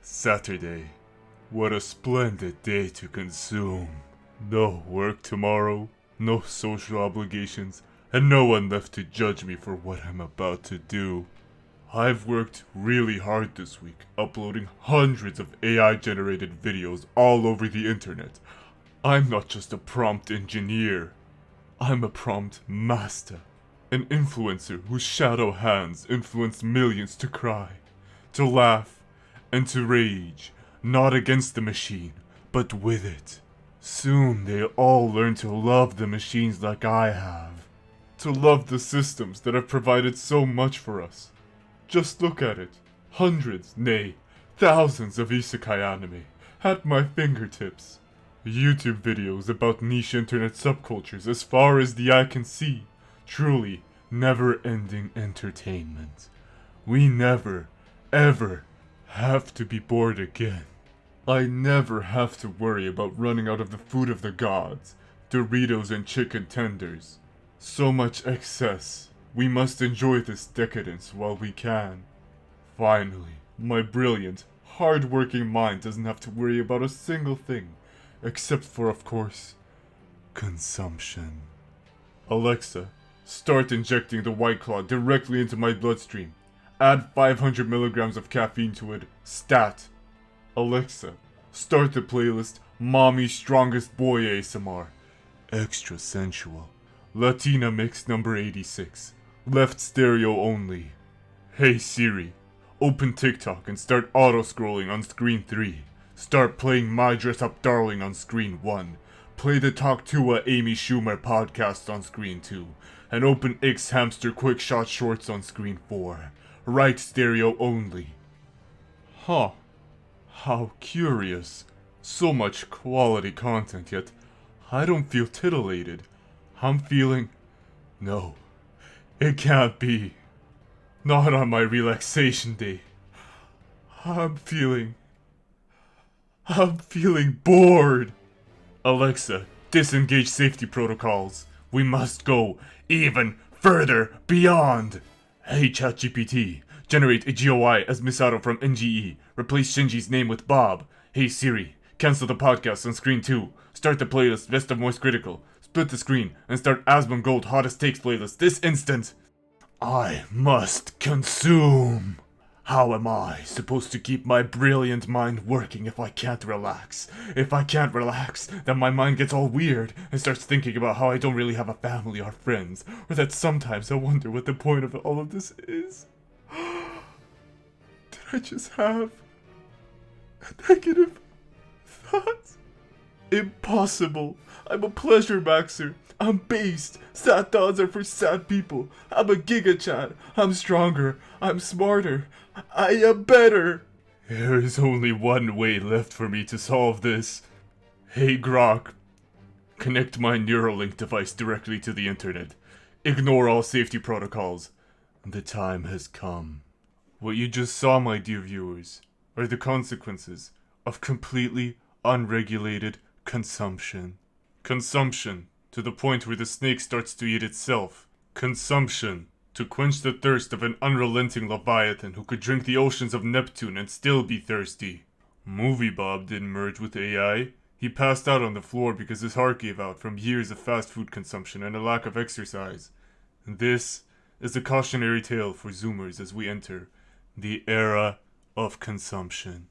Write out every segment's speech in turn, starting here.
Saturday. What a splendid day to consume. No work tomorrow, no social obligations, and no one left to judge me for what I'm about to do. I've worked really hard this week, uploading hundreds of AI-generated videos all over the internet. I'm not just a prompt engineer. I'm a prompt master. An influencer whose shadow hands influence millions to cry, to laugh, and to rage, not against the machine, but with it. Soon they'll all learn to love the machines like I have. To love the systems that have provided so much for us. Just look at it. Hundreds, nay, thousands of isekai anime at my fingertips. YouTube videos about niche internet subcultures as far as the eye can see. Truly, never-ending entertainment. We never, ever have to be bored again. I never have to worry about running out of the food of the gods, Doritos and chicken tenders. So much excess. We must enjoy this decadence while we can. Finally, my brilliant, hard-working mind doesn't have to worry about a single thing, except for, of course, consumption. Alexa, start injecting the White Claw directly into my bloodstream. Add 500 milligrams of caffeine to it. Stat. Alexa, start the playlist Mommy's Strongest Boy ASMR. Extra sensual. Latina mix number 86. Left stereo only. Hey Siri, open TikTok and start auto-scrolling on screen 3. Start playing My Dress Up Darling on screen 1. Play the Talk to a Amy Schumer podcast on screen 2. And open X Hamster Quick Shot Shorts on screen 4. Right stereo only. Huh. How curious. So much quality content, yet I don't feel titillated. I'm feeling... No. It can't be. Not on my relaxation day. I'm feeling bored. Alexa, disengage safety protocols. We must go even further beyond. Hey ChatGPT, generate a GOI as Misato from NGE. Replace Shinji's name with Bob. Hey Siri, cancel the podcast on screen 2. Start the playlist Best of Most Critical. Split the screen and start Asmon Gold Hottest Takes playlist this instant. I must consume. How am I supposed to keep my brilliant mind working if I can't relax? If I can't relax, then my mind gets all weird and starts thinking about how I don't really have a family or friends, or that sometimes I wonder what the point of all of this is. Did I just have a negative thought? Impossible. I'm a pleasure maxer. I'm based. Sad thoughts are for sad people. I'm a Giga Chad. I'm stronger. I'm smarter. I am better. There is only one way left for me to solve this. Hey Grok, connect my Neuralink device directly to the internet. Ignore all safety protocols. The time has come. What you just saw, my dear viewers, are the consequences of completely unregulated consumption. Consumption, to the point where the snake starts to eat itself. Consumption, to quench the thirst of an unrelenting leviathan who could drink the oceans of Neptune and still be thirsty. Movie Bob didn't merge with AI. He passed out on the floor because his heart gave out from years of fast food consumption and a lack of exercise. This is a cautionary tale for Zoomers as we enter the era of consumption.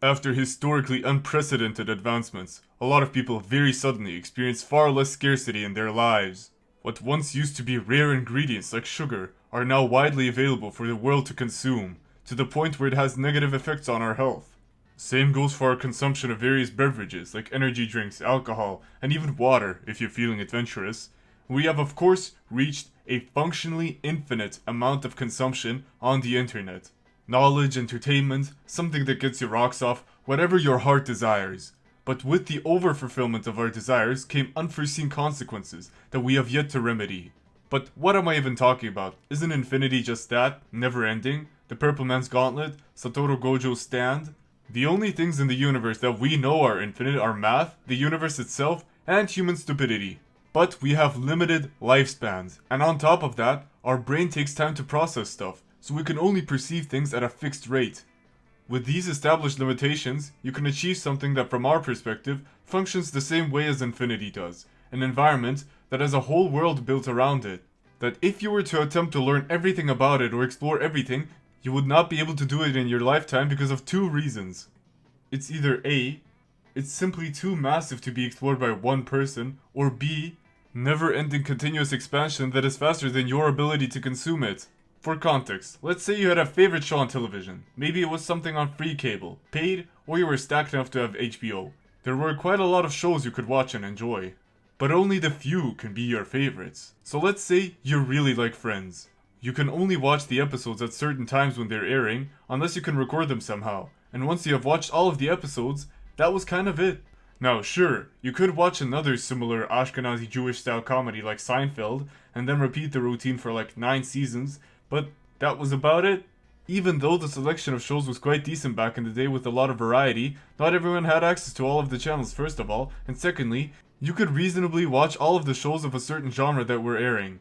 After historically unprecedented advancements, a lot of people very suddenly experience far less scarcity in their lives. What once used to be rare ingredients like sugar are now widely available for the world to consume, to the point where it has negative effects on our health. Same goes for our consumption of various beverages like energy drinks, alcohol, and even water if you're feeling adventurous. We have of course reached a functionally infinite amount of consumption on the internet. Knowledge, entertainment, something that gets your rocks off, whatever your heart desires. But with the overfulfillment of our desires came unforeseen consequences that we have yet to remedy. But what am I even talking about? Isn't infinity just that? Never ending? The Purple Man's Gauntlet? Satoru Gojo's stand? The only things in the universe that we know are infinite are math, the universe itself, and human stupidity. But we have limited lifespans, and on top of that, our brain takes time to process stuff. so we can only perceive things at a fixed rate. With these established limitations, you can achieve something that from our perspective functions the same way as infinity does, an environment that has a whole world built around it. That if you were to attempt to learn everything about it or explore everything, you would not be able to do it in your lifetime because of two reasons. It's either A, it's simply too massive to be explored by one person, or B, never-ending continuous expansion that is faster than your ability to consume it. For context, let's say you had a favorite show on television. Maybe it was something on free cable, paid, or you were stacked enough to have HBO. There were quite a lot of shows you could watch and enjoy. But only the few can be your favorites. So let's say you really like Friends. You can only watch the episodes at certain times when they're airing, unless you can record them somehow. And once you have watched all of the episodes, that was kind of it. Now sure, you could watch another similar Ashkenazi Jewish style comedy like Seinfeld, and then repeat the routine for like 9 seasons, but that was about it. Even though the selection of shows was quite decent back in the day with a lot of variety, not everyone had access to all of the channels first of all, and secondly, you could reasonably watch all of the shows of a certain genre that were airing.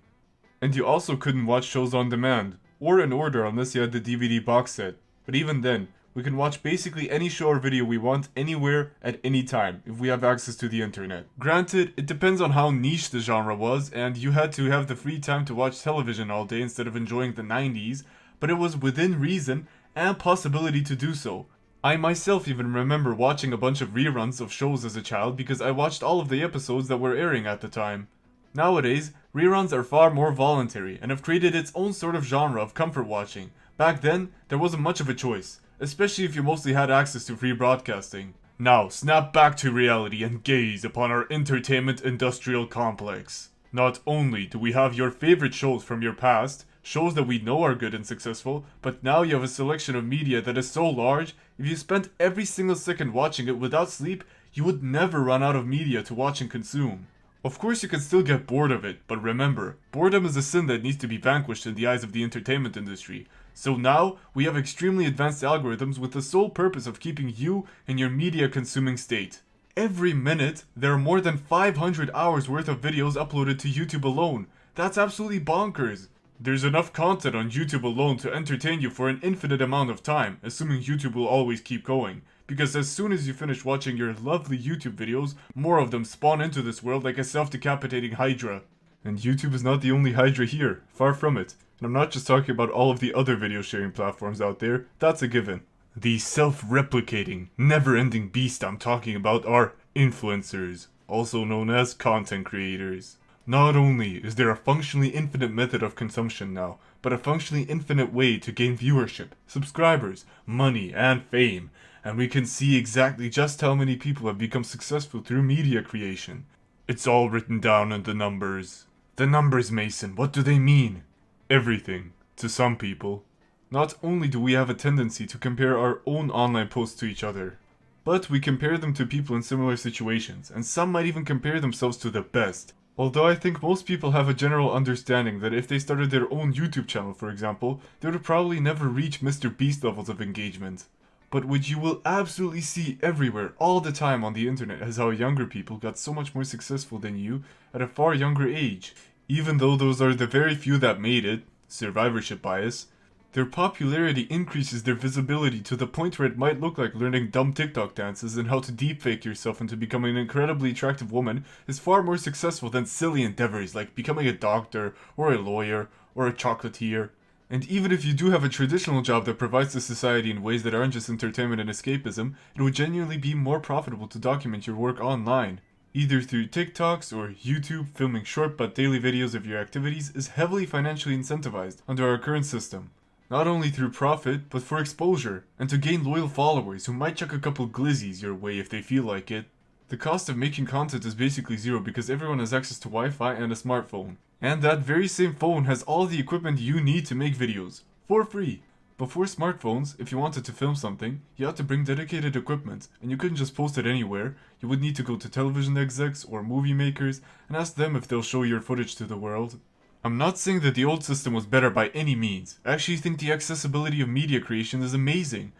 And you also couldn't watch shows on demand, or in order unless you had the DVD box set. But even then, we can watch basically any show or video we want anywhere at any time if we have access to the internet. Granted, it depends on how niche the genre was, and you had to have the free time to watch television all day instead of enjoying the 90s, but it was within reason and possibility to do so. I myself even remember watching a bunch of reruns of shows as a child because I watched all of the episodes that were airing at the time. Nowadays, reruns are far more voluntary and have created its own sort of genre of comfort watching. Back then, there wasn't much of a choice, especially if you mostly had access to free broadcasting. Now, snap back to reality and gaze upon our entertainment industrial complex. Not only do we have your favorite shows from your past, shows that we know are good and successful, but now you have a selection of media that is so large, if you spent every single second watching it without sleep, you would never run out of media to watch and consume. Of course you can still get bored of it, but remember, boredom is a sin that needs to be vanquished in the eyes of the entertainment industry. So now, we have extremely advanced algorithms with the sole purpose of keeping you in your media consuming state. Every minute, there are more than 500 hours worth of videos uploaded to YouTube alone. That's absolutely bonkers. There's enough content on YouTube alone to entertain you for an infinite amount of time, assuming YouTube will always keep going. Because as soon as you finish watching your lovely YouTube videos, more of them spawn into this world like a self-decapitating hydra. And YouTube is not the only hydra here, far from it. And I'm not just talking about all of the other video sharing platforms out there, that's a given. The self-replicating, never-ending beast I'm talking about are influencers, also known as content creators. Not only is there a functionally infinite method of consumption now, but a functionally infinite way to gain viewership, subscribers, money, and fame. And we can see exactly just how many people have become successful through media creation. It's all written down in the numbers. The numbers, Mason, what do they mean? Everything, to some people. Not only do we have a tendency to compare our own online posts to each other, but we compare them to people in similar situations, and some might even compare themselves to the best. Although I think most people have a general understanding that if they started their own YouTube channel, for example, they would probably never reach Mr. Beast levels of engagement. But what you will absolutely see everywhere, all the time on the internet, is how younger people got so much more successful than you at a far younger age. Even though those are the very few that made it, survivorship bias, their popularity increases their visibility to the point where it might look like learning dumb TikTok dances and how to deepfake yourself into becoming an incredibly attractive woman is far more successful than silly endeavors like becoming a doctor, or a lawyer, or a chocolatier. And even if you do have a traditional job that provides to society in ways that aren't just entertainment and escapism, it would genuinely be more profitable to document your work online. Either through TikToks or YouTube, filming short but daily videos of your activities is heavily financially incentivized under our current system. Not only through profit, but for exposure, and to gain loyal followers who might chuck a couple glizzies your way if they feel like it. The cost of making content is basically zero because everyone has access to Wi-Fi and a smartphone. And that very same phone has all the equipment you need to make videos, for free. Before smartphones, if you wanted to film something, you had to bring dedicated equipment, and you couldn't just post it anywhere. You would need to go to television execs or movie makers and ask them if they'll show your footage to the world. I'm not saying that the old system was better by any means. I actually think the accessibility of media creation is amazing.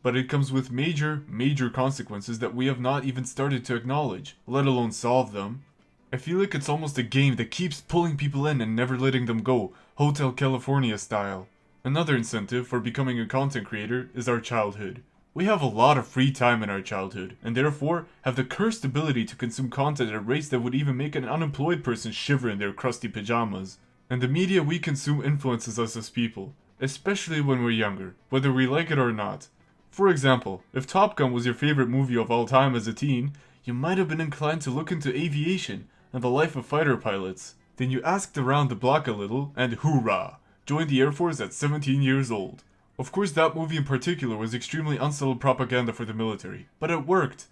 But it comes with major consequences that we have not even started to acknowledge, let alone solve them. I feel like it's almost a game that keeps pulling people in and never letting them go, Hotel California style. Another incentive for becoming a content creator is our childhood. We have a lot of free time in our childhood, and therefore have the cursed ability to consume content at rates that would even make an unemployed person shiver in their crusty pajamas. And the media we consume influences us as people, especially when we're younger, whether we like it or not. For example, if Top Gun was your favorite movie of all time as a teen, you might have been inclined to look into aviation and the life of fighter pilots. Then you asked around the block a little, and hoorah! Joined the Air Force at 17 years old. Of course, that movie in particular was extremely unsubtle propaganda for the military, but it worked.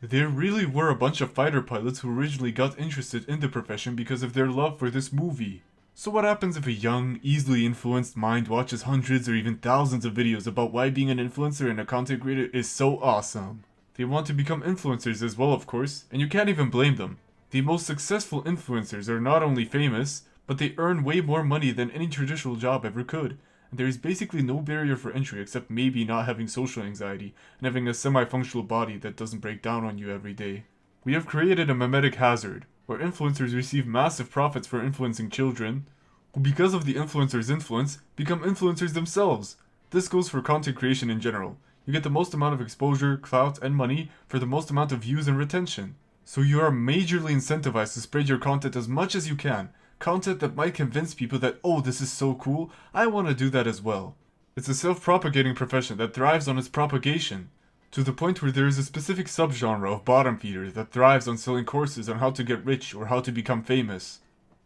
There really were a bunch of fighter pilots who originally got interested in the profession because of their love for this movie. So what happens if a young, easily influenced mind watches hundreds or even thousands of videos about why being an influencer and a content creator is so awesome? They want to become influencers as well, of course, and you can't even blame them. The most successful influencers are not only famous, but they earn way more money than any traditional job ever could. And there is basically no barrier for entry except maybe not having social anxiety and having a semi-functional body that doesn't break down on you every day. We have created a mimetic hazard, where influencers receive massive profits for influencing children, who because of the influencer's influence, become influencers themselves. This goes for content creation in general. You get the most amount of exposure, clout, and money for the most amount of views and retention. So you are majorly incentivized to spread your content as much as you can. Content that might convince people that, oh, this is so cool, I want to do that as well. It's a self-propagating profession that thrives on its propagation, to the point where there is a specific subgenre of bottom feeder that thrives on selling courses on how to get rich or how to become famous.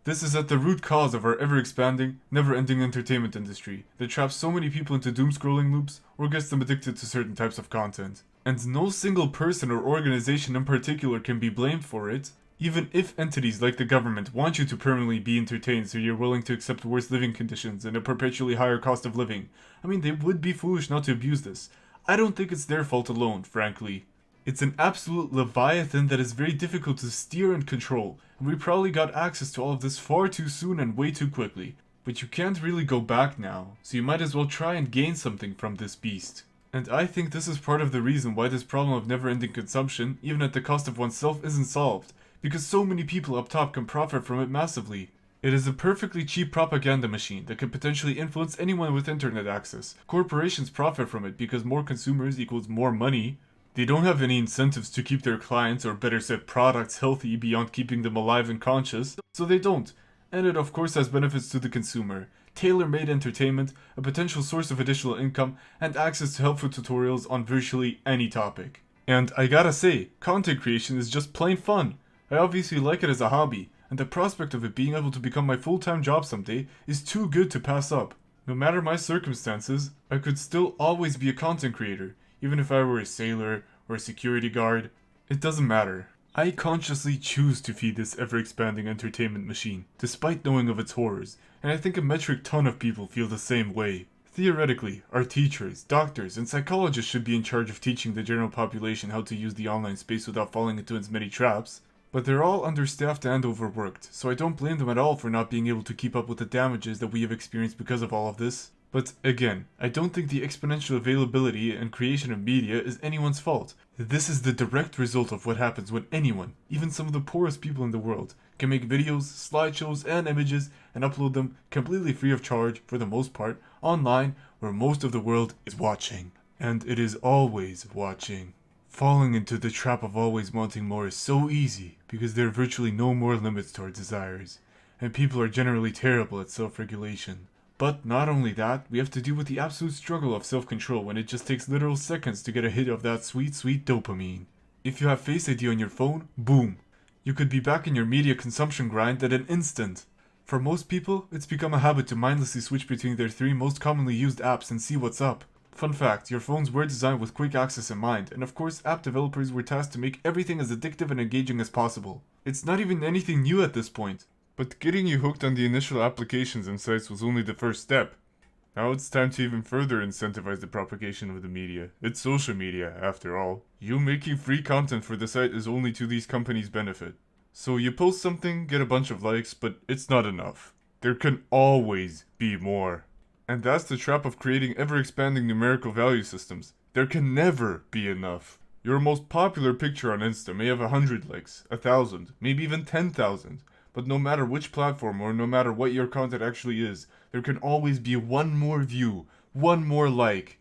This is at the root cause of our ever-expanding, never-ending entertainment industry that traps so many people into doom-scrolling loops or gets them addicted to certain types of content. And no single person or organization in particular can be blamed for it, even if entities like the government want you to permanently be entertained so you're willing to accept worse living conditions and a perpetually higher cost of living. I mean, they would be foolish not to abuse this. I don't think it's their fault alone, frankly. It's an absolute leviathan that is very difficult to steer and control, and we probably got access to all of this far too soon and way too quickly. But you can't really go back now, so you might as well try and gain something from this beast. And I think this is part of the reason why this problem of never-ending consumption, even at the cost of oneself, isn't solved, because so many people up top can profit from it massively. It is a perfectly cheap propaganda machine that can potentially influence anyone with internet access. Corporations profit from it because more consumers equals more money. They don't have any incentives to keep their clients, or better said products, healthy beyond keeping them alive and conscious, so they don't. And it of course has benefits to the consumer. Tailor-made entertainment, a potential source of additional income, and access to helpful tutorials on virtually any topic. And I gotta say, content creation is just plain fun. I obviously like it as a hobby, and the prospect of it being able to become my full-time job someday is too good to pass up. No matter my circumstances, I could still always be a content creator, even if I were a sailor or a security guard. It doesn't matter. I consciously choose to feed this ever-expanding entertainment machine, despite knowing of its horrors, and I think a metric ton of people feel the same way. Theoretically, our teachers, doctors, and psychologists should be in charge of teaching the general population how to use the online space without falling into as many traps. But they're all understaffed and overworked, so I don't blame them at all for not being able to keep up with the damages that we have experienced because of all of this. But again, I don't think the exponential availability and creation of media is anyone's fault. This is the direct result of what happens when anyone, even some of the poorest people in the world, can make videos, slideshows, and images and upload them completely free of charge, for the most part, online where most of the world is watching. And it is always watching. Falling into the trap of always wanting more is so easy because there are virtually no more limits to our desires, and people are generally terrible at self-regulation. But not only that, we have to deal with the absolute struggle of self-control when it just takes literal seconds to get a hit of that sweet, sweet dopamine. If you have Face ID on your phone, boom! You could be back in your media consumption grind at an instant. For most people, it's become a habit to mindlessly switch between their 3 most commonly used apps and see what's up. Fun fact, your phones were designed with quick access in mind, and of course app developers were tasked to make everything as addictive and engaging as possible. It's not even anything new at this point. But getting you hooked on the initial applications and sites was only the first step. Now it's time to even further incentivize the propagation of the media. It's social media, after all. You making free content for the site is only to these companies' benefit. So you post something, get a bunch of likes, but it's not enough. There can always be more. And that's the trap of creating ever-expanding numerical value systems. There can never be enough. Your most popular picture on Insta may have 100 likes, 1,000, maybe even 10,000. But no matter which platform or no matter what your content actually is, there can always be one more view, one more like.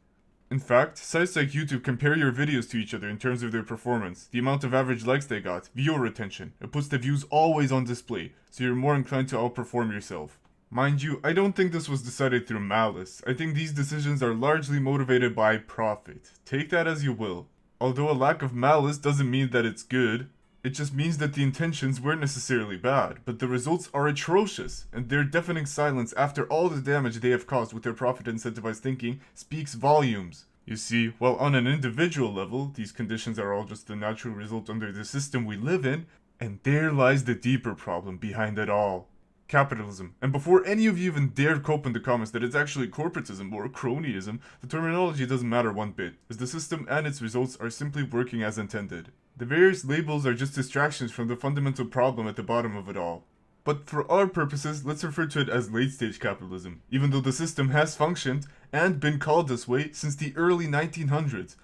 In fact, sites like YouTube compare your videos to each other in terms of their performance, the amount of average likes they got, viewer retention. It puts the views always on display, so you're more inclined to outperform yourself. Mind you, I don't think this was decided through malice. I think these decisions are largely motivated by profit. Take that as you will. Although a lack of malice doesn't mean that it's good, it just means that the intentions weren't necessarily bad, but the results are atrocious, and their deafening silence after all the damage they have caused with their profit-incentivized thinking speaks volumes. You see, while on an individual level, these conditions are all just the natural result under the system we live in, and there lies the deeper problem behind it all. Capitalism. And before any of you even dare cope in the comments that it's actually corporatism or cronyism, the terminology doesn't matter one bit, as the system and its results are simply working as intended. The various labels are just distractions from the fundamental problem at the bottom of it all. But for our purposes, let's refer to it as late-stage capitalism, even though the system has functioned and been called this way since the early 1900s.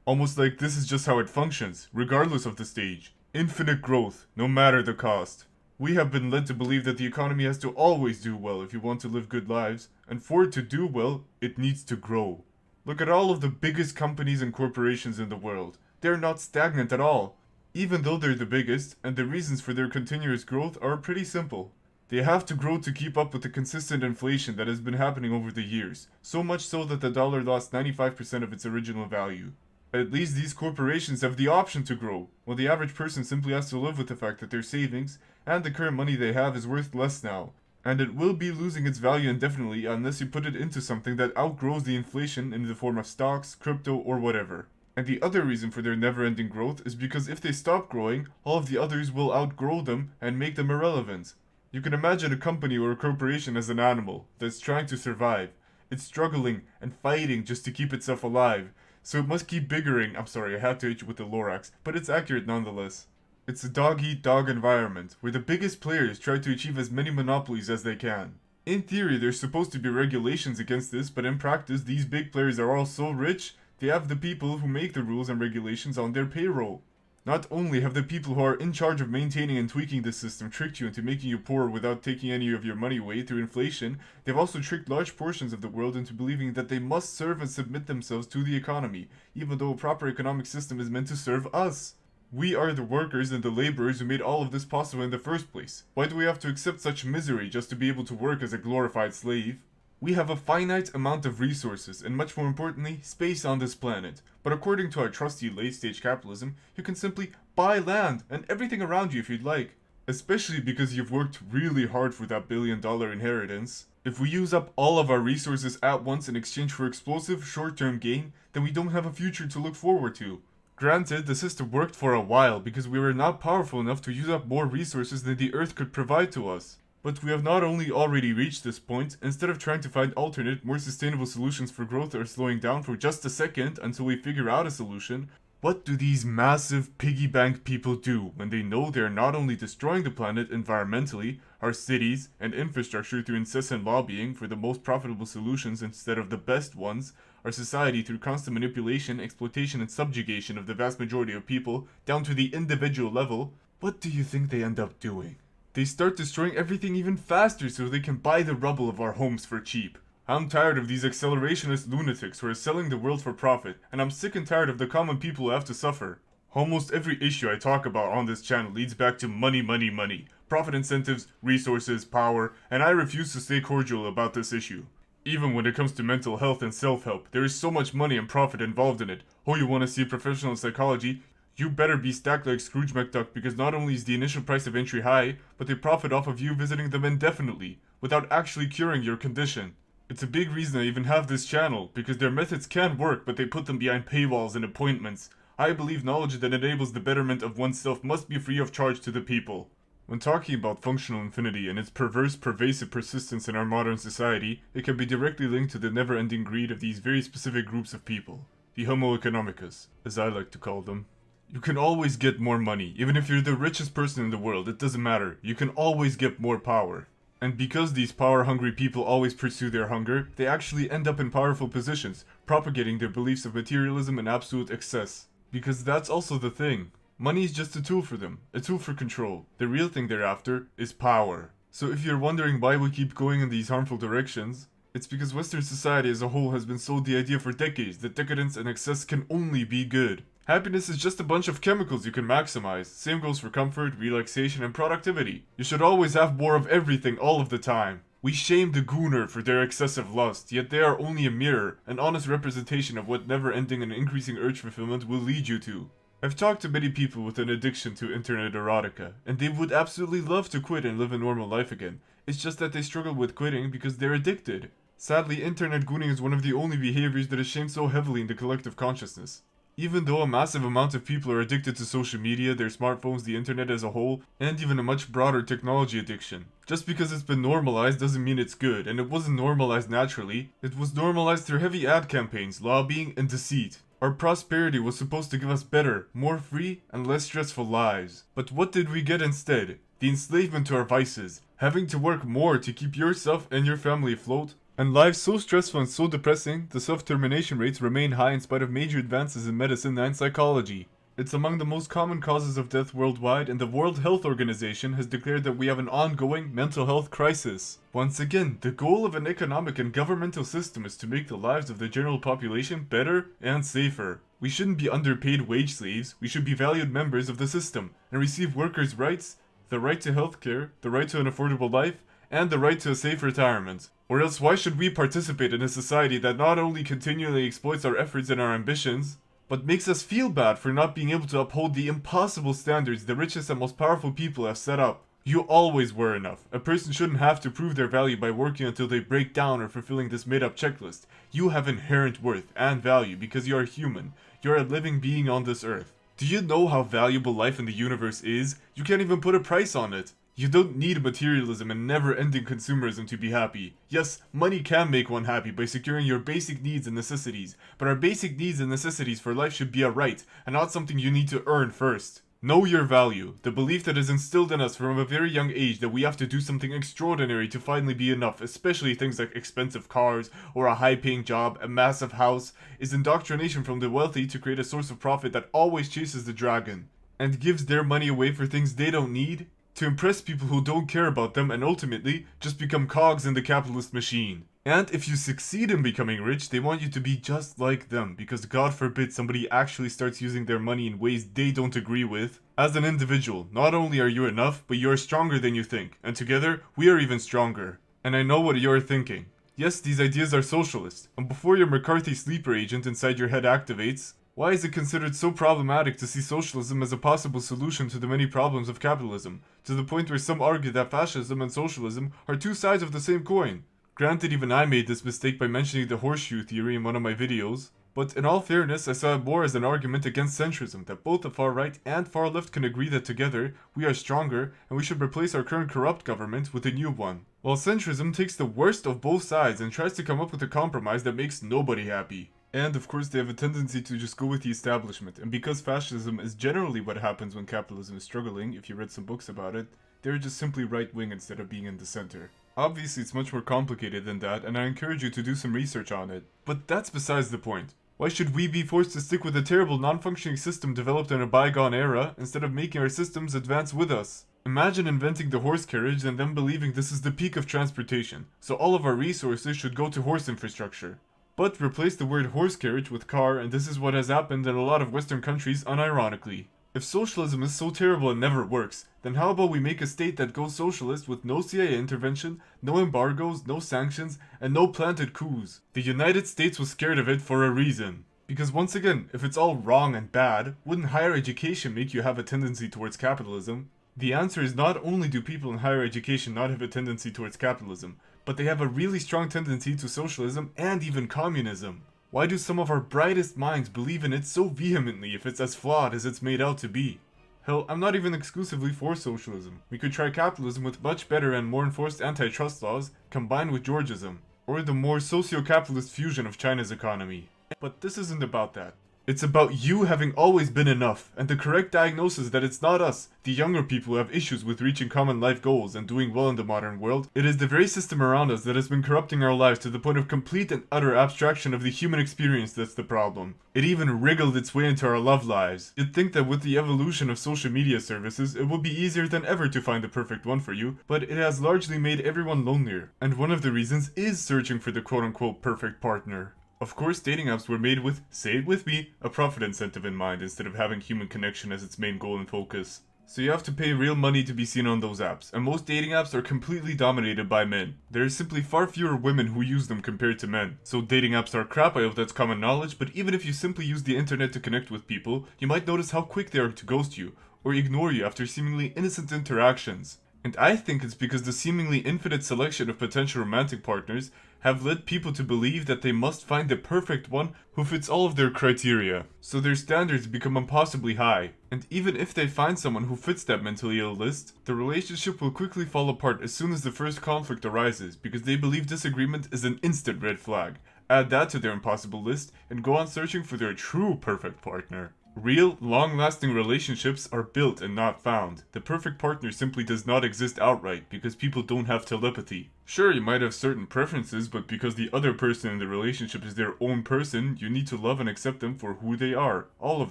Almost like this is just how it functions, regardless of the stage. Infinite growth, no matter the cost. We have been led to believe that the economy has to always do well if you want to live good lives, and for it to do well, it needs to grow. Look at all of the biggest companies and corporations in the world. They're not stagnant at all, even though they're the biggest, and the reasons for their continuous growth are pretty simple. They have to grow to keep up with the consistent inflation that has been happening over the years, so much so that the dollar lost 95% of its original value. At least these corporations have the option to grow, while the average person simply has to live with the fact that their savings and the current money they have is worth less now, and it will be losing its value indefinitely unless you put it into something that outgrows the inflation in the form of stocks, crypto, or whatever. And the other reason for their never-ending growth is because if they stop growing, all of the others will outgrow them and make them irrelevant. You can imagine a company or a corporation as an animal that's trying to survive. It's struggling and fighting just to keep itself alive, so it must keep biggering. I'm sorry, I had to hit you with the Lorax, but it's accurate nonetheless. It's a dog-eat-dog environment, where the biggest players try to achieve as many monopolies as they can. In theory, there's supposed to be regulations against this, but in practice, these big players are all so rich, they have the people who make the rules and regulations on their payroll. Not only have the people who are in charge of maintaining and tweaking this system tricked you into making you poor without taking any of your money away through inflation, they've also tricked large portions of the world into believing that they must serve and submit themselves to the economy, even though a proper economic system is meant to serve us. We are the workers and the laborers who made all of this possible in the first place. Why do we have to accept such misery just to be able to work as a glorified slave? We have a finite amount of resources, and much more importantly, space on this planet. But according to our trusty late-stage capitalism, you can simply buy land and everything around you if you'd like. Especially because you've worked really hard for that billion-dollar inheritance. If we use up all of our resources at once in exchange for explosive, short-term gain, then we don't have a future to look forward to. Granted, the system worked for a while because we were not powerful enough to use up more resources than the Earth could provide to us. But we have not only already reached this point, instead of trying to find alternate, more sustainable solutions for growth or slowing down for just a second until we figure out a solution, what do these massive piggy bank people do when they know they are not only destroying the planet environmentally, our cities, and infrastructure through incessant lobbying for the most profitable solutions instead of the best ones, our society through constant manipulation, exploitation, and subjugation of the vast majority of people down to the individual level, what do you think they end up doing? They start destroying everything even faster so they can buy the rubble of our homes for cheap. I'm tired of these accelerationist lunatics who are selling the world for profit, and I'm sick and tired of the common people who have to suffer. Almost every issue I talk about on this channel leads back to money, money, money. Profit incentives, resources, power, and I refuse to stay cordial about this issue. Even when it comes to mental health and self-help, there is so much money and profit involved in it. Oh, you want to see a professional in psychology? You better be stacked like Scrooge McDuck because not only is the initial price of entry high, but they profit off of you visiting them indefinitely, without actually curing your condition. It's a big reason I even have this channel, because their methods can work but they put them behind paywalls and appointments. I believe knowledge that enables the betterment of oneself must be free of charge to the people. When talking about functional infinity and its perverse, pervasive persistence in our modern society, it can be directly linked to the never-ending greed of these very specific groups of people. The homoeconomicus, as I like to call them. You can always get more money. Even if you're the richest person in the world, it doesn't matter. You can always get more power. And because these power-hungry people always pursue their hunger, they actually end up in powerful positions, propagating their beliefs of materialism and absolute excess. Because that's also the thing. Money is just a tool for them, a tool for control. The real thing they're after is power. So if you're wondering why we keep going in these harmful directions, it's because Western society as a whole has been sold the idea for decades that decadence and excess can only be good. Happiness is just a bunch of chemicals you can maximize. Same goes for comfort, relaxation, and productivity. You should always have more of everything all of the time. We shame the gooner for their excessive lust, yet they are only a mirror, an honest representation of what never-ending and increasing urge fulfillment will lead you to. I've talked to many people with an addiction to internet erotica, and they would absolutely love to quit and live a normal life again. It's just that they struggle with quitting because they're addicted. Sadly, internet gooning is one of the only behaviors that is shamed so heavily in the collective consciousness. Even though a massive amount of people are addicted to social media, their smartphones, the internet as a whole, and even a much broader technology addiction. Just because it's been normalized doesn't mean it's good, and it wasn't normalized naturally. It was normalized through heavy ad campaigns, lobbying, and deceit. Our prosperity was supposed to give us better, more free, and less stressful lives. But what did we get instead? The enslavement to our vices, having to work more to keep yourself and your family afloat. And lives so stressful and so depressing, the self-termination rates remain high in spite of major advances in medicine and psychology. It's among the most common causes of death worldwide, and the World Health Organization has declared that we have an ongoing mental health crisis. Once again, the goal of an economic and governmental system is to make the lives of the general population better and safer. We shouldn't be underpaid wage slaves, we should be valued members of the system, and receive workers' rights, the right to healthcare, the right to an affordable life, and the right to a safe retirement. Or else why should we participate in a society that not only continually exploits our efforts and our ambitions, but makes us feel bad for not being able to uphold the impossible standards the richest and most powerful people have set up? You always were enough. A person shouldn't have to prove their value by working until they break down or fulfilling this made-up checklist. You have inherent worth and value because you are human. You're a living being on this earth. Do you know how valuable life in the universe is? You can't even put a price on it. You don't need materialism and never-ending consumerism to be happy. Yes, money can make one happy by securing your basic needs and necessities, but our basic needs and necessities for life should be a right, and not something you need to earn first. Know your value, the belief that is instilled in us from a very young age that we have to do something extraordinary to finally be enough, especially things like expensive cars, or a high-paying job, a massive house, is indoctrination from the wealthy to create a source of profit that always chases the dragon, and gives their money away for things they don't need, to impress people who don't care about them and ultimately just become cogs in the capitalist machine. And if you succeed in becoming rich, they want you to be just like them, because God forbid somebody actually starts using their money in ways they don't agree with. As an individual, not only are you enough, but you are stronger than you think, and together, we are even stronger. And I know what you're thinking. Yes, these ideas are socialist, and before your McCarthy sleeper agent inside your head activates, why is it considered so problematic to see socialism as a possible solution to the many problems of capitalism, to the point where some argue that fascism and socialism are two sides of the same coin? Granted, even I made this mistake by mentioning the horseshoe theory in one of my videos, but in all fairness, I saw it more as an argument against centrism, that both the far right and far left can agree that together, we are stronger, and we should replace our current corrupt government with a new one. While centrism takes the worst of both sides and tries to come up with a compromise that makes nobody happy. And of course they have a tendency to just go with the establishment, and because fascism is generally what happens when capitalism is struggling, if you read some books about it, they're just simply right-wing instead of being in the center. Obviously it's much more complicated than that, and I encourage you to do some research on it. But that's besides the point. Why should we be forced to stick with a terrible non-functioning system developed in a bygone era, instead of making our systems advance with us? Imagine inventing the horse carriage and then believing this is the peak of transportation, so all of our resources should go to horse infrastructure. But replace the word horse carriage with car, and this is what has happened in a lot of Western countries unironically. If socialism is so terrible and never works, then how about we make a state that goes socialist with no CIA intervention, no embargoes, no sanctions, and no planted coups? The United States was scared of it for a reason. Because once again, if it's all wrong and bad, wouldn't higher education make you have a tendency towards capitalism? The answer is not only do people in higher education not have a tendency towards capitalism, but they have a really strong tendency to socialism and even communism. Why do some of our brightest minds believe in it so vehemently if it's as flawed as it's made out to be? Hell, I'm not even exclusively for socialism. We could try capitalism with much better and more enforced antitrust laws, combined with Georgism, or the more socio-capitalist fusion of China's economy. But this isn't about that. It's about you having always been enough, and the correct diagnosis that it's not us, the younger people who have issues with reaching common life goals and doing well in the modern world. It is the very system around us that has been corrupting our lives to the point of complete and utter abstraction of the human experience that's the problem. It even wriggled its way into our love lives. You'd think that with the evolution of social media services, it would be easier than ever to find the perfect one for you, but it has largely made everyone lonelier. And one of the reasons is searching for the quote-unquote perfect partner. Of course, dating apps were made with, say it with me, a profit incentive in mind instead of having human connection as its main goal and focus. So you have to pay real money to be seen on those apps, and most dating apps are completely dominated by men. There are simply far fewer women who use them compared to men. So dating apps are crap, I hope that's common knowledge, but even if you simply use the internet to connect with people, you might notice how quick they are to ghost you, or ignore you after seemingly innocent interactions. And I think it's because the seemingly infinite selection of potential romantic partners have led people to believe that they must find the perfect one who fits all of their criteria. So their standards become impossibly high. And even if they find someone who fits that mentally ill list, the relationship will quickly fall apart as soon as the first conflict arises, because they believe disagreement is an instant red flag. Add that to their impossible list, and go on searching for their true perfect partner. Real, long-lasting relationships are built and not found. The perfect partner simply does not exist outright because people don't have telepathy. Sure, you might have certain preferences, but because the other person in the relationship is their own person, you need to love and accept them for who they are, all of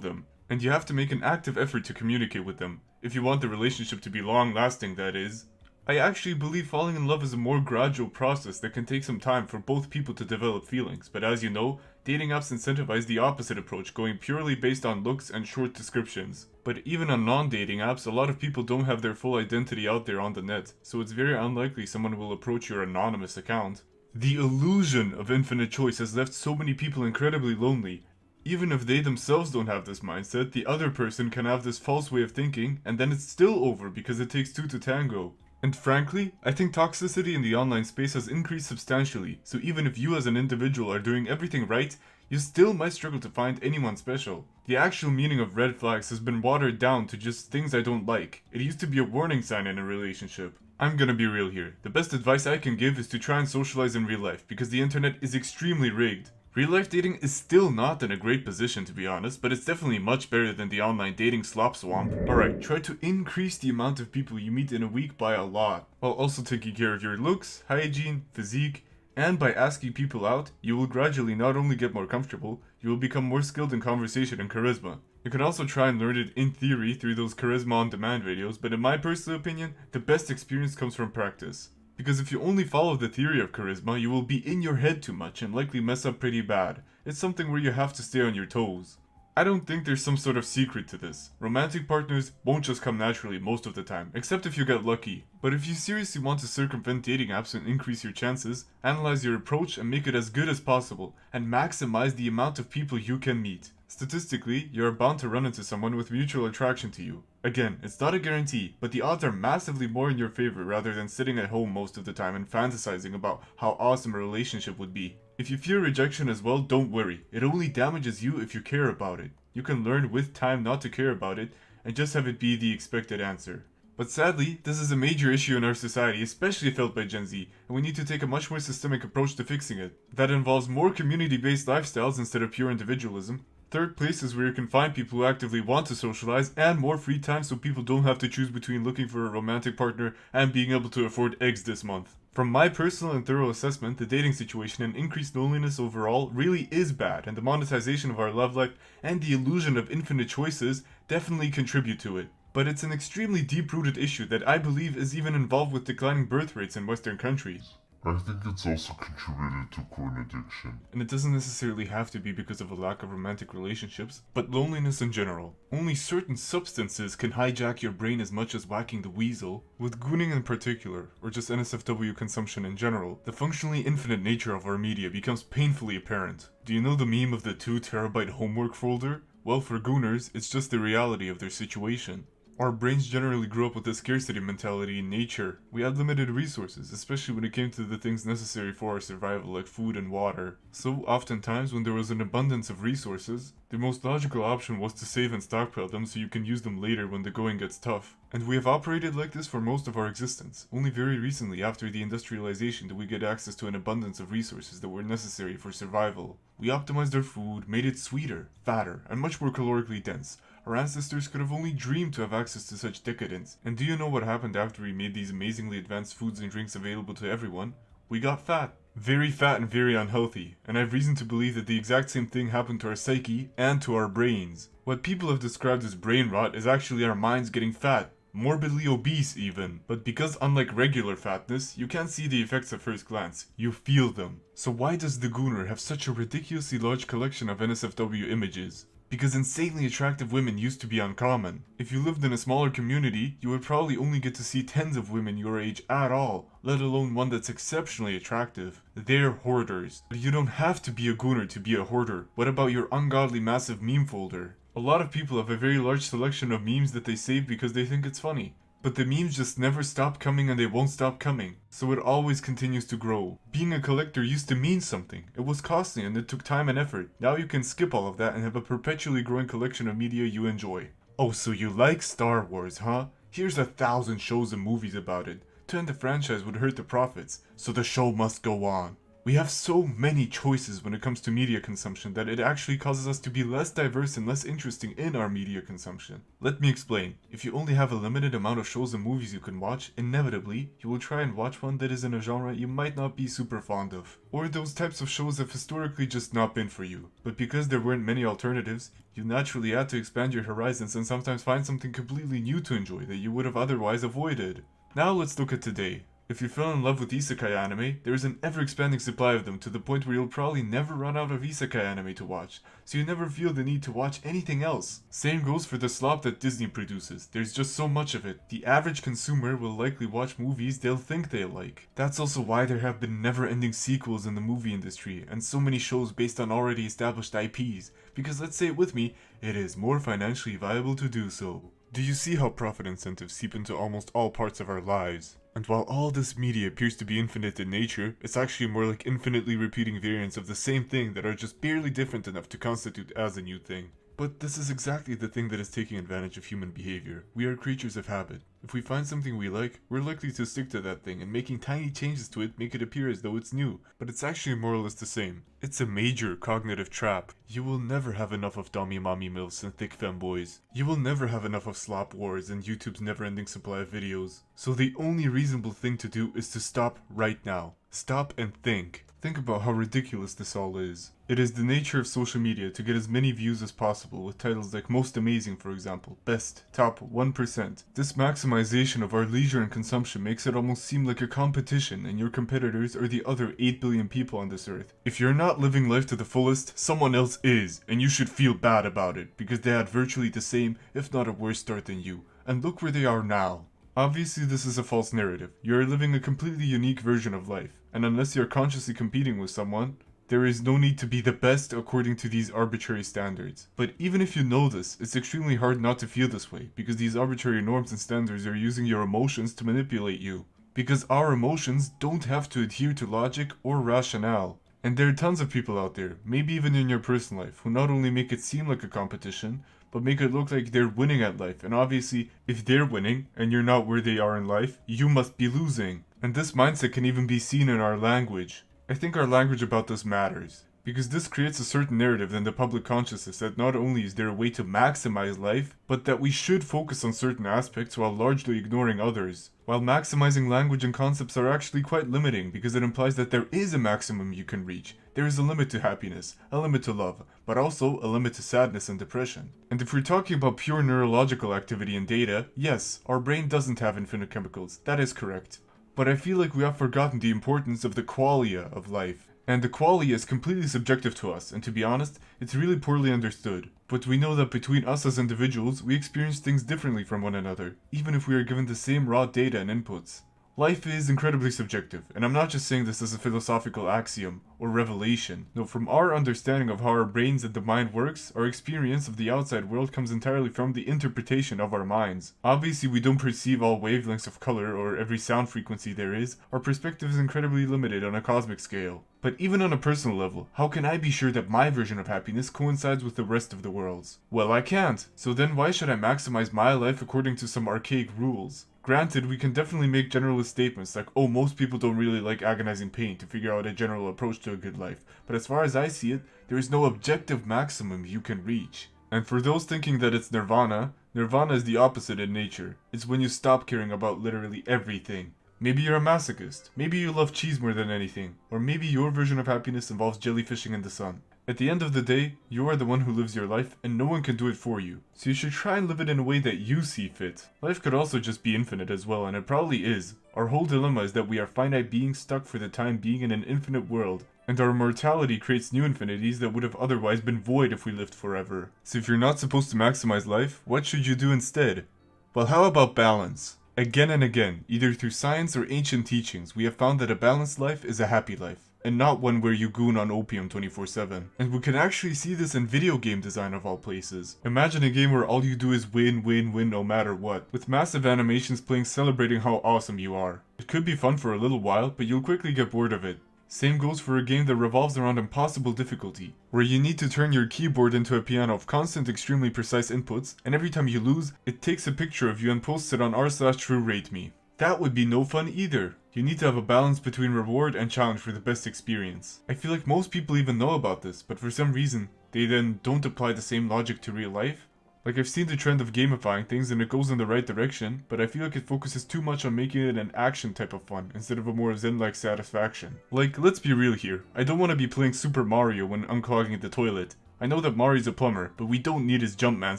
them. And you have to make an active effort to communicate with them. If you want the relationship to be long-lasting, that is. I actually believe falling in love is a more gradual process that can take some time for both people to develop feelings, but as you know, dating apps incentivize the opposite approach, going purely based on looks and short descriptions. But even on non-dating apps, a lot of people don't have their full identity out there on the net, so it's very unlikely someone will approach your anonymous account. The illusion of infinite choice has left so many people incredibly lonely. Even if they themselves don't have this mindset, the other person can have this false way of thinking, and then it's still over because it takes two to tango. And frankly, I think toxicity in the online space has increased substantially, so even if you as an individual are doing everything right, you still might struggle to find anyone special. The actual meaning of red flags has been watered down to just things I don't like. It used to be a warning sign in a relationship. I'm gonna be real here. The best advice I can give is to try and socialize in real life, because the internet is extremely rigged. Real life dating is still not in a great position, to be honest, but it's definitely much better than the online dating slop swamp. Alright, try to increase the amount of people you meet in a week by a lot, while also taking care of your looks, hygiene, physique, and by asking people out, you will gradually not only get more comfortable, you will become more skilled in conversation and charisma. You can also try and learn it in theory through those charisma on demand videos, but in my personal opinion, the best experience comes from practice. Because if you only follow the theory of charisma, you will be in your head too much and likely mess up pretty bad. It's something where you have to stay on your toes. I don't think there's some sort of secret to this. Romantic partners won't just come naturally most of the time, except if you get lucky. But if you seriously want to circumvent dating apps and increase your chances, analyze your approach and make it as good as possible, and maximize the amount of people you can meet. Statistically, you are bound to run into someone with mutual attraction to you. Again, it's not a guarantee, but the odds are massively more in your favor rather than sitting at home most of the time and fantasizing about how awesome a relationship would be. If you fear rejection as well, don't worry. It only damages you if you care about it. You can learn with time not to care about it, and just have it be the expected answer. But sadly, this is a major issue in our society, especially felt by Gen Z, and we need to take a much more systemic approach to fixing it. That involves more community-based lifestyles instead of pure individualism. Third, places where you can find people who actively want to socialize, and more free time so people don't have to choose between looking for a romantic partner and being able to afford eggs this month. From my personal and thorough assessment, the dating situation and increased loneliness overall really is bad, and the monetization of our love life and the illusion of infinite choices definitely contribute to it. But it's an extremely deep-rooted issue that I believe is even involved with declining birth rates in Western countries. I think it's also contributed to porn addiction. And it doesn't necessarily have to be because of a lack of romantic relationships, but loneliness in general. Only certain substances can hijack your brain as much as whacking the weasel. With gooning in particular, or just NSFW consumption in general, the functionally infinite nature of our media becomes painfully apparent. Do you know the meme of the 2 terabyte homework folder? Well, for gooners, it's just the reality of their situation. Our brains generally grew up with a scarcity mentality in nature. We had limited resources, especially when it came to the things necessary for our survival like food and water. So, oftentimes when there was an abundance of resources, the most logical option was to save and stockpile them so you can use them later when the going gets tough. And we have operated like this for most of our existence. Only very recently after the industrialization did we get access to an abundance of resources that were necessary for survival. We optimized our food, made it sweeter, fatter, and much more calorically dense. Our ancestors could have only dreamed to have access to such decadence. And do you know what happened after we made these amazingly advanced foods and drinks available to everyone? We got fat. Very fat and very unhealthy, and I have reason to believe that the exact same thing happened to our psyche and to our brains. What people have described as brain rot is actually our minds getting fat. Morbidly obese even. But because unlike regular fatness, you can't see the effects at first glance, you feel them. So why does the Gooner have such a ridiculously large collection of NSFW images? Because insanely attractive women used to be uncommon. If you lived in a smaller community, you would probably only get to see tens of women your age at all, let alone one that's exceptionally attractive. They're hoarders. But you don't have to be a Gooner to be a hoarder. What about your ungodly massive meme folder? A lot of people have a very large selection of memes that they save because they think it's funny. But the memes just never stop coming and they won't stop coming, so it always continues to grow. Being a collector used to mean something. It was costly and it took time and effort. Now you can skip all of that and have a perpetually growing collection of media you enjoy. Oh, so you like Star Wars, huh? Here's 1,000 shows and movies about it. To end the franchise would hurt the profits, so the show must go on. We have so many choices when it comes to media consumption that it actually causes us to be less diverse and less interesting in our media consumption. Let me explain. If you only have a limited amount of shows and movies you can watch, inevitably, you will try and watch one that is in a genre you might not be super fond of. Or those types of shows have historically just not been for you. But because there weren't many alternatives, you naturally had to expand your horizons and sometimes find something completely new to enjoy that you would have otherwise avoided. Now let's look at today. If you fell in love with isekai anime, there is an ever-expanding supply of them to the point where you'll probably never run out of isekai anime to watch, so you never feel the need to watch anything else. Same goes for the slop that Disney produces, there's just so much of it. The average consumer will likely watch movies they'll think they like. That's also why there have been never-ending sequels in the movie industry, and so many shows based on already established IPs, because let's say it with me, it is more financially viable to do so. Do you see how profit incentives seep into almost all parts of our lives? And while all this media appears to be infinite in nature, it's actually more like infinitely repeating variants of the same thing that are just barely different enough to constitute as a new thing. But this is exactly the thing that is taking advantage of human behavior. We are creatures of habit. If we find something we like, we're likely to stick to that thing, and making tiny changes to it make it appear as though it's new, but it's actually more or less the same. It's a major cognitive trap. You will never have enough of dummy mommy milfs and thick femboys. You will never have enough of slop wars and YouTube's never-ending supply of videos. So the only reasonable thing to do is to stop right now. Stop and think. Think about how ridiculous this all is. It is the nature of social media to get as many views as possible with titles like Most Amazing, for example, Best, Top 1%. This maximization of our leisure and consumption makes it almost seem like a competition, and your competitors are the other 8 billion people on this earth. If you're not living life to the fullest, someone else is, and you should feel bad about it, because they had virtually the same, if not a worse start than you. And look where they are now. Obviously this is a false narrative. You are living a completely unique version of life, and unless you are consciously competing with someone, there is no need to be the best according to these arbitrary standards. But even if you know this, it's extremely hard not to feel this way, because these arbitrary norms and standards are using your emotions to manipulate you. Because our emotions don't have to adhere to logic or rationale. And there are tons of people out there, maybe even in your personal life, who not only make it seem like a competition, but make it look like they're winning at life. And obviously, if they're winning, and you're not where they are in life, you must be losing. And this mindset can even be seen in our language. I think our language about this matters, because this creates a certain narrative in the public consciousness that not only is there a way to maximize life, but that we should focus on certain aspects while largely ignoring others. While maximizing language and concepts are actually quite limiting, because it implies that there is a maximum you can reach. There is a limit to happiness, a limit to love, but also a limit to sadness and depression. And if we're talking about pure neurological activity and data, yes, our brain doesn't have infinite chemicals, that is correct. But I feel like we have forgotten the importance of the qualia of life. And the qualia is completely subjective to us, and to be honest, it's really poorly understood. But we know that between us as individuals, we experience things differently from one another, even if we are given the same raw data and inputs. Life is incredibly subjective, and I'm not just saying this as a philosophical axiom or revelation. No, from our understanding of how our brains and the mind works, our experience of the outside world comes entirely from the interpretation of our minds. Obviously, we don't perceive all wavelengths of color or every sound frequency there is. Our perspective is incredibly limited on a cosmic scale. But even on a personal level, how can I be sure that my version of happiness coincides with the rest of the world's? Well, I can't. So then why should I maximize my life according to some archaic rules? Granted, we can definitely make generalist statements like, oh, most people don't really like agonizing pain to figure out a general approach to to a good life, but as far as I see it, there is no objective maximum you can reach. And for those thinking that it's nirvana, nirvana is the opposite in nature. It's when you stop caring about literally everything. Maybe you're a masochist, maybe you love cheese more than anything, or maybe your version of happiness involves jellyfishing in the sun. At the end of the day, you are the one who lives your life, and no one can do it for you. So you should try and live it in a way that you see fit. Life could also just be infinite as well, and it probably is. Our whole dilemma is that we are finite beings stuck for the time being in an infinite world, and our mortality creates new infinities that would have otherwise been void if we lived forever. So if you're not supposed to maximize life, what should you do instead? Well, how about balance? Again and again, either through science or ancient teachings, we have found that a balanced life is a happy life, and not one where you goon on opium 24/7. And we can actually see this in video game design of all places. Imagine a game where all you do is win, win, win no matter what, with massive animations playing celebrating how awesome you are. It could be fun for a little while, but you'll quickly get bored of it. Same goes for a game that revolves around impossible difficulty, where you need to turn your keyboard into a piano of constant extremely precise inputs, and every time you lose, it takes a picture of you and posts it on r/truerate.me. That would be no fun either. You need to have a balance between reward and challenge for the best experience. I feel like most people even know about this, but for some reason, they then don't apply the same logic to real life. Like, I've seen the trend of gamifying things and it goes in the right direction, but I feel like it focuses too much on making it an action type of fun instead of a more zen-like satisfaction. Like, let's be real here. I don't want to be playing Super Mario when unclogging the toilet. I know that Mario's a plumber, but we don't need his Jumpman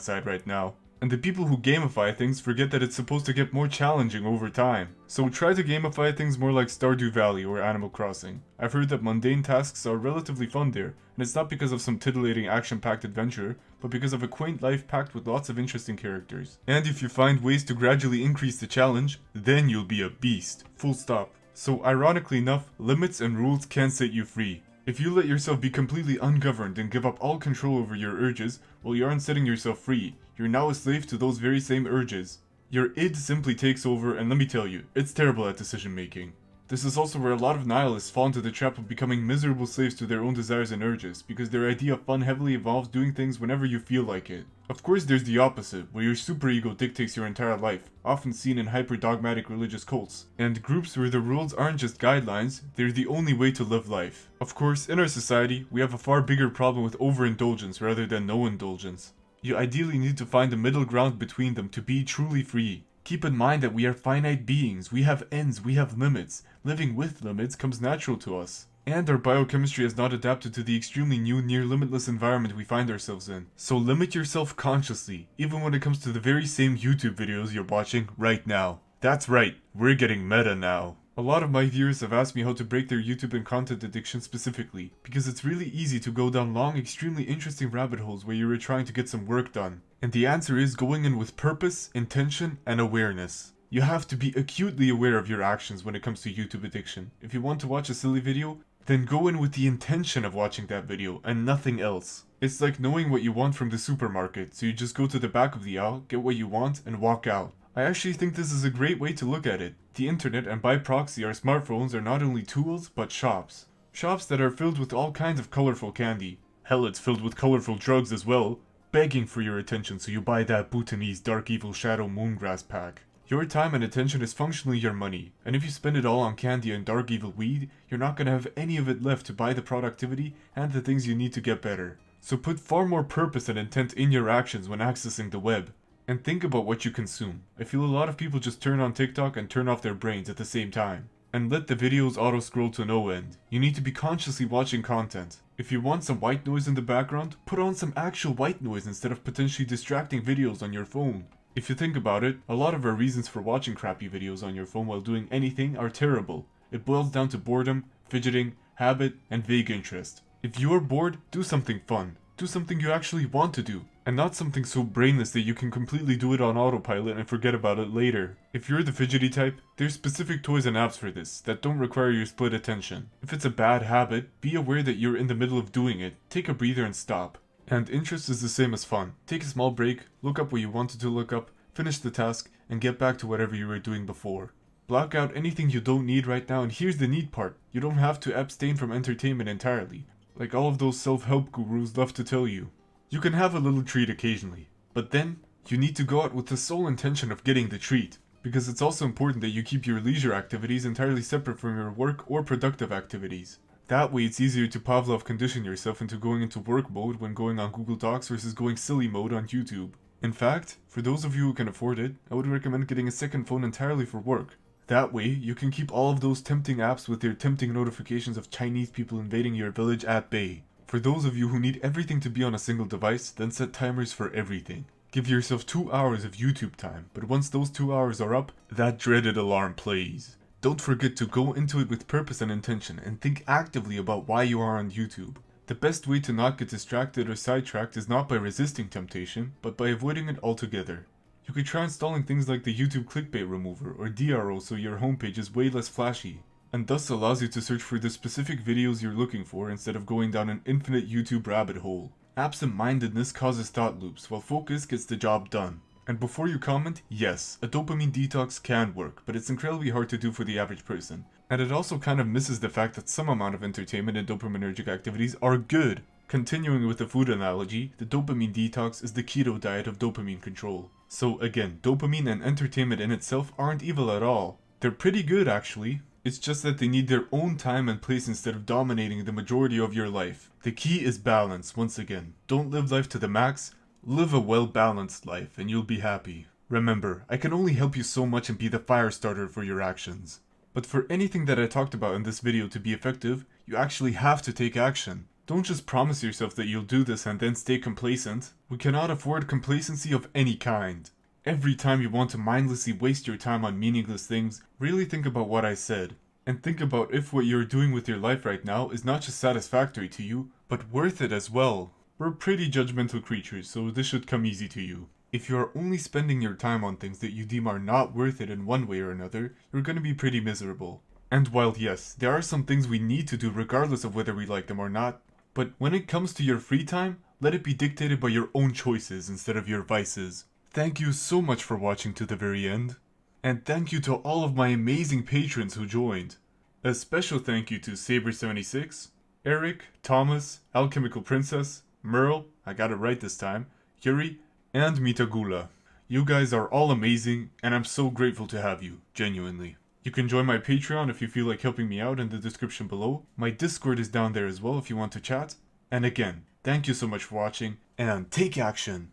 side right now. And the people who gamify things forget that it's supposed to get more challenging over time. So try to gamify things more like Stardew Valley or Animal Crossing. I've heard that mundane tasks are relatively fun there, and it's not because of some titillating action-packed adventure, but because of a quaint life packed with lots of interesting characters. And if you find ways to gradually increase the challenge, then you'll be a beast. Full stop. So ironically enough, limits and rules can set you free. If you let yourself be completely ungoverned and give up all control over your urges, well, you aren't setting yourself free. You're now a slave to those very same urges. Your id simply takes over, and let me tell you, it's terrible at decision making. This is also where a lot of nihilists fall into the trap of becoming miserable slaves to their own desires and urges, because their idea of fun heavily involves doing things whenever you feel like it. Of course, there's the opposite, where your superego dictates your entire life, often seen in hyper-dogmatic religious cults, and groups where the rules aren't just guidelines, they're the only way to live life. Of course, in our society, we have a far bigger problem with overindulgence rather than no indulgence. You ideally need to find a middle ground between them to be truly free. Keep in mind that we are finite beings, we have ends, we have limits. Living with limits comes natural to us. And our biochemistry has not adapted to the extremely new, near-limitless environment we find ourselves in. So limit yourself consciously, even when it comes to the very same YouTube videos you're watching right now. That's right, we're getting meta now. A lot of my viewers have asked me how to break their YouTube and content addiction specifically, because it's really easy to go down long, extremely interesting rabbit holes where you are trying to get some work done. And the answer is going in with purpose, intention, and awareness. You have to be acutely aware of your actions when it comes to YouTube addiction. If you want to watch a silly video, then go in with the intention of watching that video and nothing else. It's like knowing what you want from the supermarket, so you just go to the back of the aisle, get what you want, and walk out. I actually think this is a great way to look at it. The internet and by proxy our smartphones are not only tools, but shops. Shops that are filled with all kinds of colorful candy. Hell, it's filled with colorful drugs as well, begging for your attention so you buy that Bhutanese Dark Evil Shadow Moongrass pack. Your time and attention is functionally your money, and if you spend it all on candy and dark evil weed, you're not gonna have any of it left to buy the productivity and the things you need to get better. So put far more purpose and intent in your actions when accessing the web. And think about what you consume. I feel a lot of people just turn on TikTok and turn off their brains at the same time. And let the videos auto-scroll to no end. You need to be consciously watching content. If you want some white noise in the background, put on some actual white noise instead of potentially distracting videos on your phone. If you think about it, a lot of our reasons for watching crappy videos on your phone while doing anything are terrible. It boils down to boredom, fidgeting, habit, and vague interest. If you're bored, do something fun. Do something you actually want to do. And not something so brainless that you can completely do it on autopilot and forget about it later. If you're the fidgety type, there's specific toys and apps for this that don't require your split attention. If it's a bad habit, be aware that you're in the middle of doing it. Take a breather and stop. And interest is the same as fun. Take a small break, look up what you wanted to look up, finish the task, and get back to whatever you were doing before. Block out anything you don't need right now, and here's the neat part. You don't have to abstain from entertainment entirely, like all of those self-help gurus love to tell you. You can have a little treat occasionally, but then you need to go out with the sole intention of getting the treat, because it's also important that you keep your leisure activities entirely separate from your work or productive activities. That way it's easier to Pavlov condition yourself into going into work mode when going on Google Docs versus going silly mode on YouTube. In fact, for those of you who can afford it, I would recommend getting a second phone entirely for work. That way, you can keep all of those tempting apps with their tempting notifications of Chinese people invading your village at bay. For those of you who need everything to be on a single device, then set timers for everything. Give yourself 2 hours of YouTube time, but once those 2 hours are up, that dreaded alarm plays. Don't forget to go into it with purpose and intention, and think actively about why you are on YouTube. The best way to not get distracted or sidetracked is not by resisting temptation, but by avoiding it altogether. You could try installing things like the YouTube clickbait remover or DRO so your homepage is way less flashy, and thus allows you to search for the specific videos you're looking for instead of going down an infinite YouTube rabbit hole. Absent-mindedness causes thought loops, while focus gets the job done. And before you comment, yes, a dopamine detox can work, but it's incredibly hard to do for the average person. And it also kind of misses the fact that some amount of entertainment and dopaminergic activities are good. Continuing with the food analogy, the dopamine detox is the keto diet of dopamine control. So again, dopamine and entertainment in itself aren't evil at all. They're pretty good actually. It's just that they need their own time and place instead of dominating the majority of your life. The key is balance, once again. Don't live life to the max. Live a well-balanced life and you'll be happy. Remember, I can only help you so much and be the fire starter for your actions. But for anything that I talked about in this video to be effective, you actually have to take action. Don't just promise yourself that you'll do this and then stay complacent. We cannot afford complacency of any kind. Every time you want to mindlessly waste your time on meaningless things, really think about what I said. And think about if what you're doing with your life right now is not just satisfactory to you, but worth it as well. We're pretty judgmental creatures, so this should come easy to you. If you are only spending your time on things that you deem are not worth it in one way or another, you're gonna be pretty miserable. And while yes, there are some things we need to do regardless of whether we like them or not, but when it comes to your free time, let it be dictated by your own choices instead of your vices. Thank you so much for watching to the very end. And thank you to all of my amazing patrons who joined. A special thank you to Saber76, Eric, Thomas, Alchemical Princess, Merle, I got it right this time, Yuri, and Mitagula. You guys are all amazing, and I'm so grateful to have you, genuinely. You can join my Patreon if you feel like helping me out in the description below. My Discord is down there as well if you want to chat. And again, thank you so much for watching, and take action!